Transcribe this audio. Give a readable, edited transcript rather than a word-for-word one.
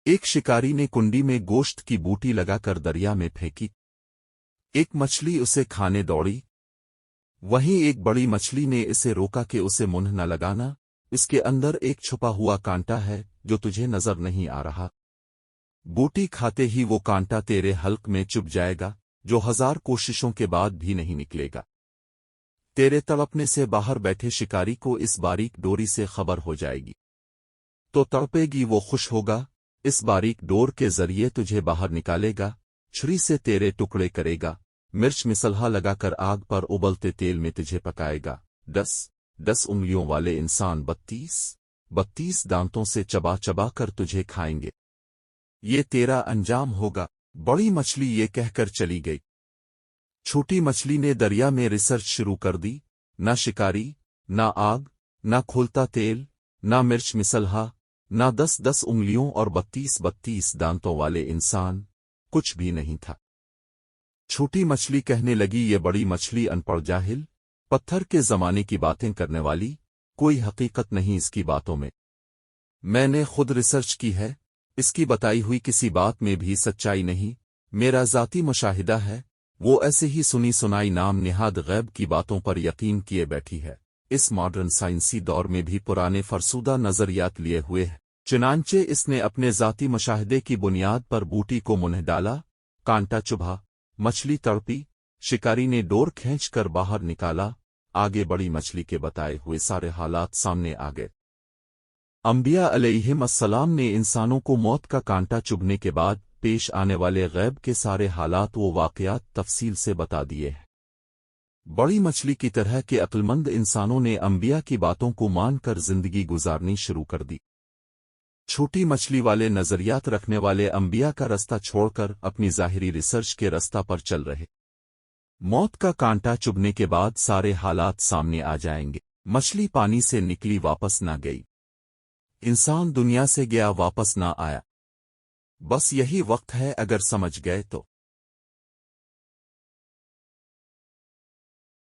ایک शिकारी ने कुंडी में गोश्त की बूटी लगाकर दरिया में फेंकी। एक मछली उसे खाने दौड़ी। वहीं एक बड़ी मछली ने इसे रोका कि उसे मुंह न लगाना, इसके अंदर एक छुपा हुआ कांटा है जो तुझे नजर नहीं आ रहा। बूटी खाते ही वो कांटा तेरे हल्क में चुभ जाएगा, जो 1000 कोशिशों के बाद भी नहीं निकलेगा। तेरे तड़पने से बाहर बैठे शिकारी को इस बारीक डोरी से खबर हो जाएगी, तो तड़पेगी, वो खुश होगा, इस बारीक डोर के जरिए तुझे बाहर निकालेगा, छुरी से तेरे टुकड़े करेगा, मिर्च मिसल्हा लगाकर आग पर उबलते तेल में तुझे पकाएगा। 10 उंगलियों वाले इंसान 32 दांतों से चबा चबा कर तुझे खाएंगे। ये तेरा अंजाम होगा। बड़ी मछली ये कहकर चली गई। छोटी मछली ने दरिया में रिसर्च शुरू कर दी। ना शिकारी, ना आग, ना खोलता तेल, ना मिर्च मिसल्हा, ना 10 उंगलियों और 32 दांतों वाले इंसान, कुछ भी नहीं था। छोटी मछली कहने लगी, ये बड़ी मछली अनपढ़ जाहिल, पत्थर के जमाने की बातें करने वाली, कोई हकीकत नहीं इसकी बातों में। मैंने खुद रिसर्च की है, इसकी बताई हुई किसी बात में भी सच्चाई नहीं, मेरा ज़ाती मुशाहिदा है, वो ऐसे ही सुनी सुनाई नाम निहाद गैब की बातों पर यकीन किए बैठी है। इस मॉडर्न साइंसी दौर में भी पुराने फरसूदा नजरियात लिए हुए हैं। चुनांचे इसने अपने ज़ाती मुशाहिदे की बुनियाद पर बूटी को मुंह डाला, कांटा चुभा, मछली तड़पी, शिकारी ने डोर खींचकर बाहर निकाला, आगे बड़ी मछली के बताए हुए सारे हालात सामने आ गए। अंबिया अलैहिमुस्सलाम ने इंसानों को मौत का कांटा चुभने के बाद पेश आने वाले गैब के सारे हालात व वाक़यात तफसील से बता दिए हैं। बड़ी मछली की तरह के अक्लमंद इंसानों ने अंबिया की बातों को मानकर जिंदगी गुजारनी शुरू कर दी। छोटी मछली वाले नजरियात रखने वाले अंबिया का रास्ता छोड़कर अपनी ज़ाहिरी रिसर्च के रास्ता पर चल रहे। मौत का कांटा चुभने के बाद सारे हालात सामने आ जाएंगे। मछली पानी से निकली वापस ना गई, इंसान दुनिया से गया वापस ना आया। बस यही वक्त है, अगर समझ गए तो।